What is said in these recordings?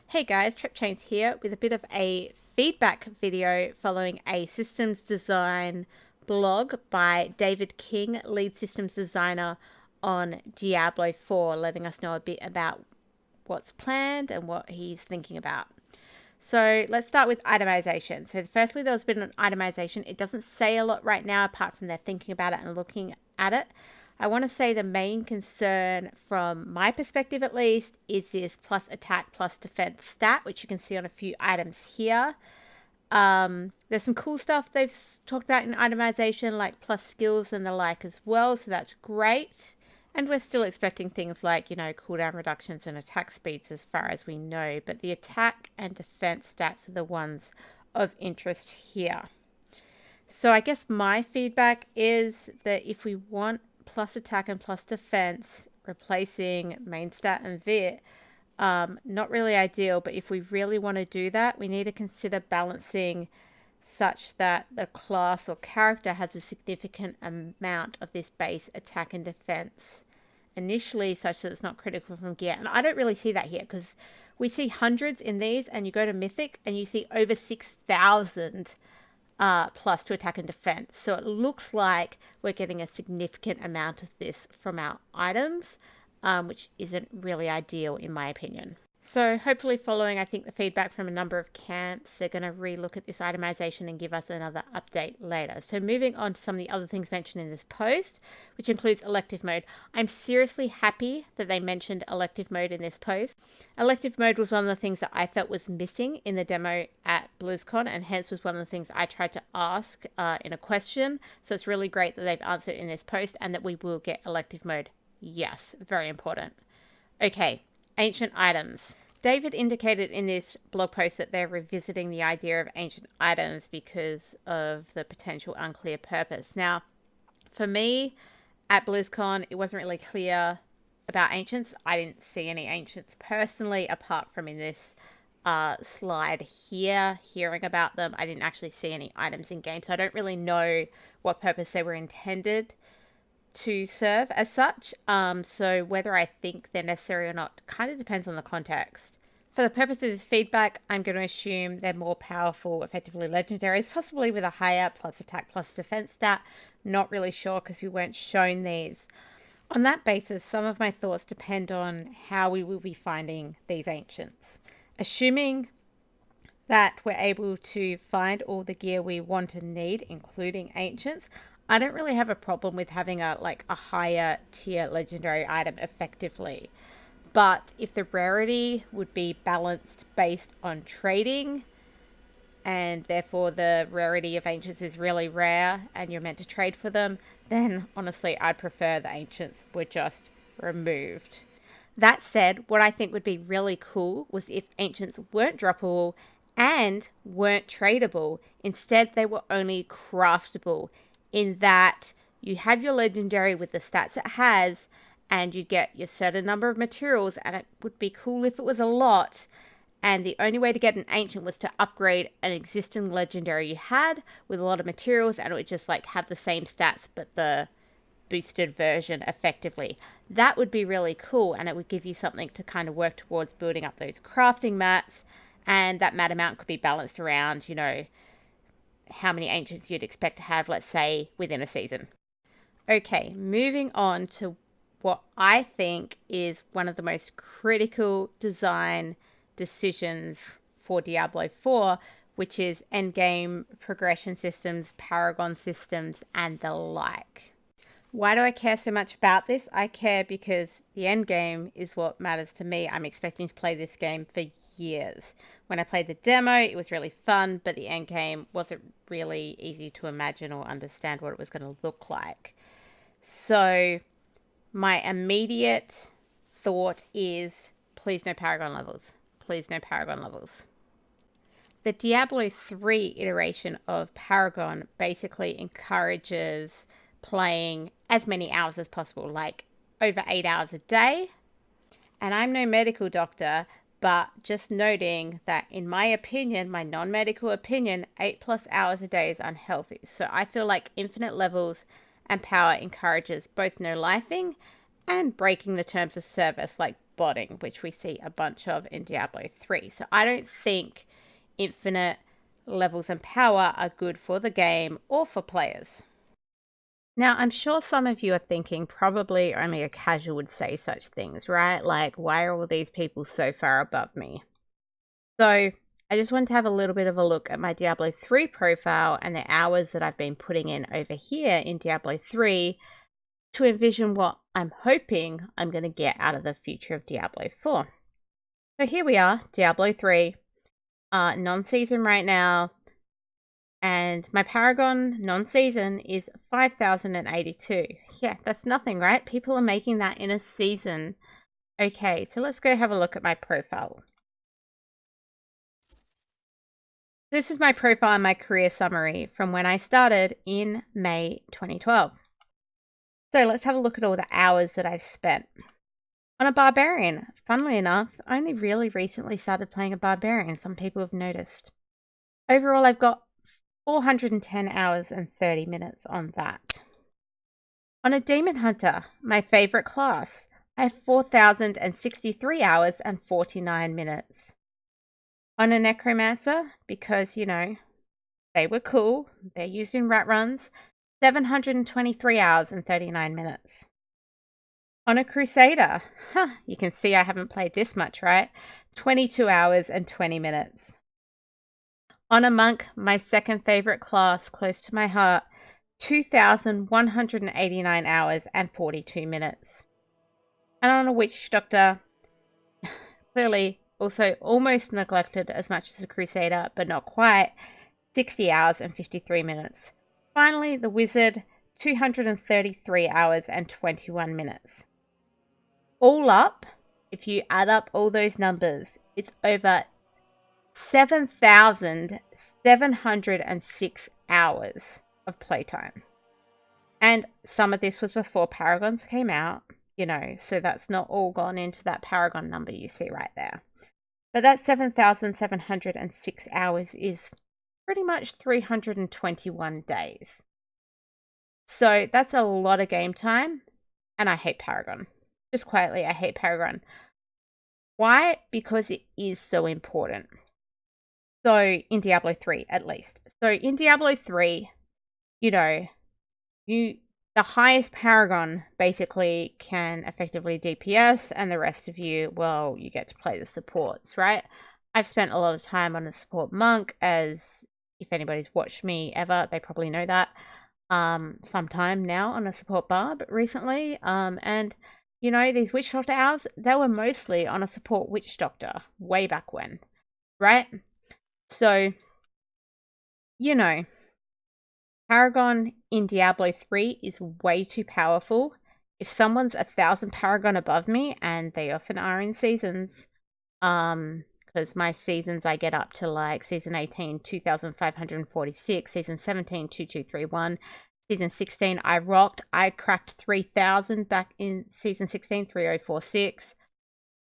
Hey guys, TrepChains here with a bit of a feedback video following a systems design blog by David King, lead systems designer on Diablo 4, letting us know a bit about what's planned and what he's thinking about. So let's start with itemization. So firstly, there was a bit on itemization. It doesn't say a lot right now apart from they're thinking about it and looking at it. I want to say the main concern from my perspective at least is this plus attack plus defense stat, which you can see on a few items here. There's some cool stuff they've talked about in itemization, like plus skills and the like as well, so that's great. And we're still expecting things like, cooldown reductions and attack speeds as far as we know, but the attack and defense stats are the ones of interest here. So I guess my feedback is that if we want plus attack and plus defense, replacing main stat and vit, not really ideal, but if we really want to do that, we need to consider balancing such that the class or character has a significant amount of this base attack and defense initially, such that it's not critical from gear. And I don't really see that here, because we see hundreds in these, and you go to Mythic and you see over 6,000 plus to attack and defense. So it looks like we're getting a significant amount of this from our items, which isn't really ideal in my opinion. So hopefully following, I think, the feedback from a number of camps, they're going to relook at this itemization and give us another update later. So moving on to some of the other things mentioned in this post, which includes elective mode. I'm seriously happy that they mentioned elective mode in this post. Elective mode was one of the things that I felt was missing in the demo at BlizzCon, and hence was one of the things I tried to ask in a question. So it's really great that they've answered in this post and that we will get elective mode. Yes, very important. Okay. Ancient items. David indicated in this blog post that they're revisiting the idea of ancient items because of the potential unclear purpose. Now, for me, at BlizzCon, it wasn't really clear about ancients. I didn't see any ancients personally, apart from in this slide here, hearing about them. I didn't actually see any items in game, so I don't really know what purpose they were intended to serve as such. So whether I think they're necessary or not kind of depends on the context. For the purpose of this feedback, I'm going to assume they're more powerful, effectively legendaries, possibly with a higher plus attack plus defense stat. Not really sure because we weren't shown these. On that basis, some of my thoughts depend on how we will be finding these ancients. Assuming that we're able to find all the gear we want and need, including ancients, I don't really have a problem with having a higher tier legendary item effectively. But if the rarity would be balanced based on trading, and therefore the rarity of ancients is really rare and you're meant to trade for them, then honestly I'd prefer the ancients were just removed. That said, what I think would be really cool was if ancients weren't droppable and weren't tradable. Instead, they were only craftable, in that you have your legendary with the stats it has, and you get your certain number of materials, and it would be cool if it was a lot, and the only way to get an ancient was to upgrade an existing legendary you had with a lot of materials, and it would just have the same stats but the boosted version effectively. That would be really cool, and it would give you something to kind of work towards building up those crafting mats, and that mat amount could be balanced around, how many ancients you'd expect to have, let's say, within a season. Okay, moving on to what I think is one of the most critical design decisions for Diablo 4, which is endgame progression systems, Paragon systems, and the like. Why do I care so much about this? I care because the endgame is what matters to me. I'm expecting to play this game for years. When I played the demo, it was really fun, but the end game wasn't really easy to imagine or understand what it was going to look like. So my immediate thought is, please no Paragon levels. Please no Paragon levels. The Diablo 3 iteration of Paragon basically encourages playing as many hours as possible, like over 8 hours a day. And I'm no medical doctor, but just noting that in my opinion, my non-medical opinion, 8+ hours a day is unhealthy. So I feel like infinite levels and power encourages both no lifing and breaking the terms of service, like botting, which we see a bunch of in Diablo 3. So I don't think infinite levels and power are good for the game or for players. Now, I'm sure some of you are thinking probably only a casual would say such things, right? Like, why are all these people so far above me? So I just wanted to have a little bit of a look at my Diablo 3 profile and the hours that I've been putting in over here in Diablo 3 to envision what I'm hoping I'm going to get out of the future of Diablo 4. So here we are, Diablo 3, non-season right now, and my Paragon non-season is 5,082. Yeah, that's nothing, right? People are making that in a season. Okay, so let's go have a look at my profile. This is my profile and my career summary from when I started in May 2012. So let's have a look at all the hours that I've spent. On a barbarian, funnily enough, I only really recently started playing a barbarian. Some people have noticed. Overall, I've got 410 hours and 30 minutes on that. On a demon hunter, my favorite class, I have 4,063 hours and 49 minutes. On a necromancer, because, you know, they were cool, they're used in rat runs, 723 hours and 39 minutes. On a crusader, you can see I haven't played this much, right? 22 hours and 20 minutes. On a monk, my second favorite class, close to my heart, 2,189 hours and 42 minutes. And on a witch doctor, clearly also almost neglected as much as a crusader, but not quite, 60 hours and 53 minutes. Finally, the wizard, 233 hours and 21 minutes. All up, if you add up all those numbers, it's over 7,706 hours of playtime. And some of this was before Paragons came out, you know, so that's not all gone into that Paragon number you see right there. But that 7,706 hours is pretty much 321 days. So that's a lot of game time, and I hate Paragon. Just quietly, I hate Paragon. Why? Because it is so important. So in Diablo 3, at least. So in Diablo 3, you know, the highest Paragon basically can effectively DPS, and the rest of you, well, you get to play the supports, right? I've spent a lot of time on a support monk, as if anybody's watched me ever, they probably know that. Sometime now on a support barb recently, and you know, these witch doctor hours, they were mostly on a support witch doctor way back when, right? So, you know, Paragon in Diablo 3 is way too powerful. If someone's 1,000 Paragon above me, and they often are in seasons, because my seasons I get up to like season 18, 2,546, season 17, 2231, season 16, I rocked. I cracked 3,000 back in season 16, 3046.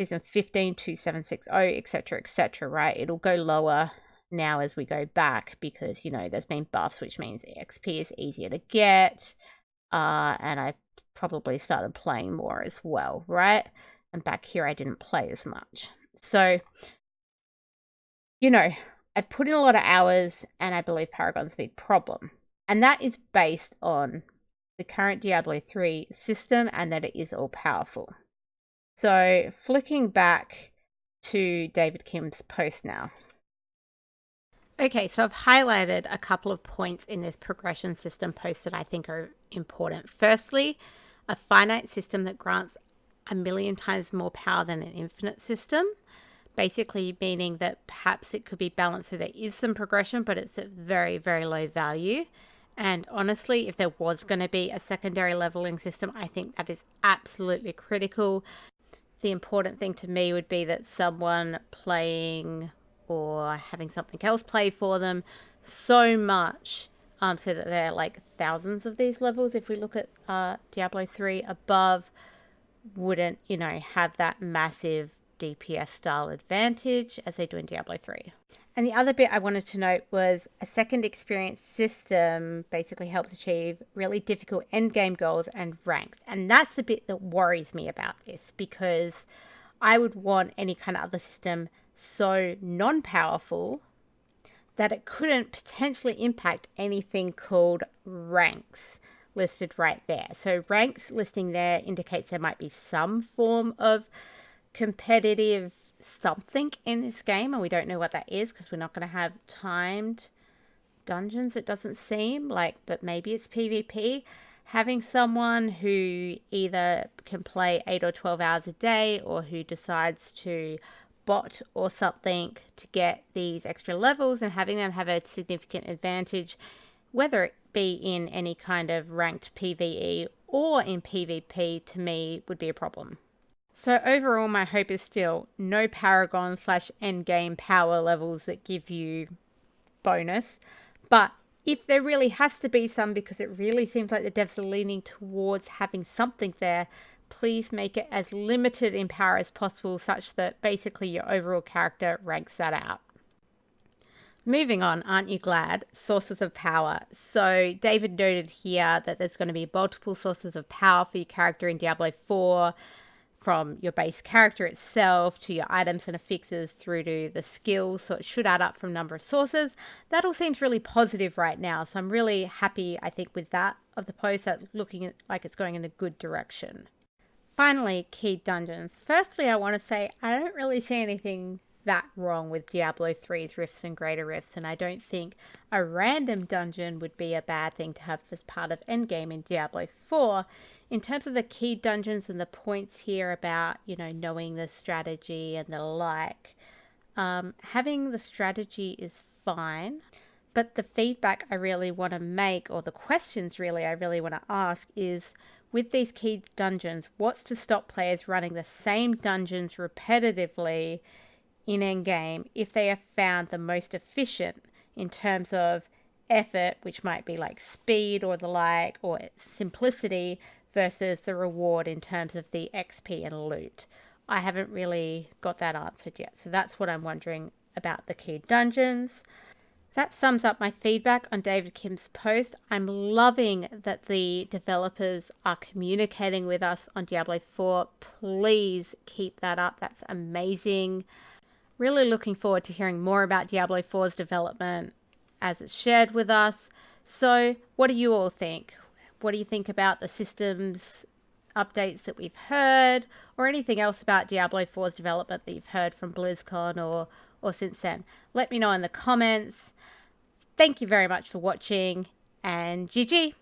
Season 15, 2760, etc., right? It'll go lower now as we go back because, you know, there's been buffs, which means XP is easier to get. And I probably started playing more as well, right? And back here, I didn't play as much. So, you know, I've put in a lot of hours, and I believe Paragon's a big problem. And that is based on the current Diablo 3 system and that it is all powerful. So flicking back to David Kim's post now. Okay, so I've highlighted a couple of points in this progression system post that I think are important. Firstly, a finite system that grants 1,000,000 times more power than an infinite system. Basically meaning that perhaps it could be balanced so there is some progression, but it's at very, very low value. And honestly, if there was going to be a secondary leveling system, I think that is absolutely critical. The important thing to me would be that someone playing or having something else play for them so much so that there are like thousands of these levels. If we look at Diablo 3 above, wouldn't, you know, have that massive DPS style advantage as they do in Diablo 3. And the other bit I wanted to note was a second experience system basically helps achieve really difficult endgame goals and ranks. And that's the bit that worries me about this, because I would want any kind of other system so non-powerful that it couldn't potentially impact anything called ranks listed right there. So ranks listing there indicates there might be some form of competitive something in this game, and we don't know what that is because we're not going to have timed dungeons, it doesn't seem like, but maybe it's PvP. Having someone who either can play 8 or 12 hours a day, or who decides to bot or something to get these extra levels, and having them have a significant advantage, whether it be in any kind of ranked PvE or in PvP, to me would be a problem. So overall, my hope is still no Paragon / endgame power levels that give you bonus. But if there really has to be some, because it really seems like the devs are leaning towards having something there, please make it as limited in power as possible, such that basically your overall character ranks that out. Moving on, aren't you glad? Sources of power. So David noted here that there's going to be multiple sources of power for your character in Diablo 4, from your base character itself to your items and affixes through to the skills. So it should add up from a number of sources. That all seems really positive right now. So I'm really happy, I think, with that of the post. That's looking like it's going in a good direction. Finally, key dungeons. Firstly, I want to say I don't really see anything that wrong with Diablo 3's Rifts and Greater Rifts, and I don't think a random dungeon would be a bad thing to have as part of endgame in Diablo 4. In terms of the key dungeons and the points here about, knowing the strategy and the like, having the strategy is fine, but the feedback I really want to make, or the questions really I really want to ask, is with these key dungeons, what's to stop players running the same dungeons repetitively in endgame if they are found the most efficient in terms of effort, which might be like speed or the like, or simplicity, versus the reward in terms of the XP and loot? I haven't really got that answered yet. So that's what I'm wondering about the key dungeons. That sums up my feedback on David Kim's post. I'm loving that the developers are communicating with us on Diablo 4. Please keep that up. That's amazing. Really looking forward to hearing more about Diablo 4's development as it's shared with us. So what do you all think? What do you think about the systems updates that we've heard, or anything else about Diablo 4's development that you've heard from BlizzCon or since then? Let me know in the comments. Thank you very much for watching, and GG!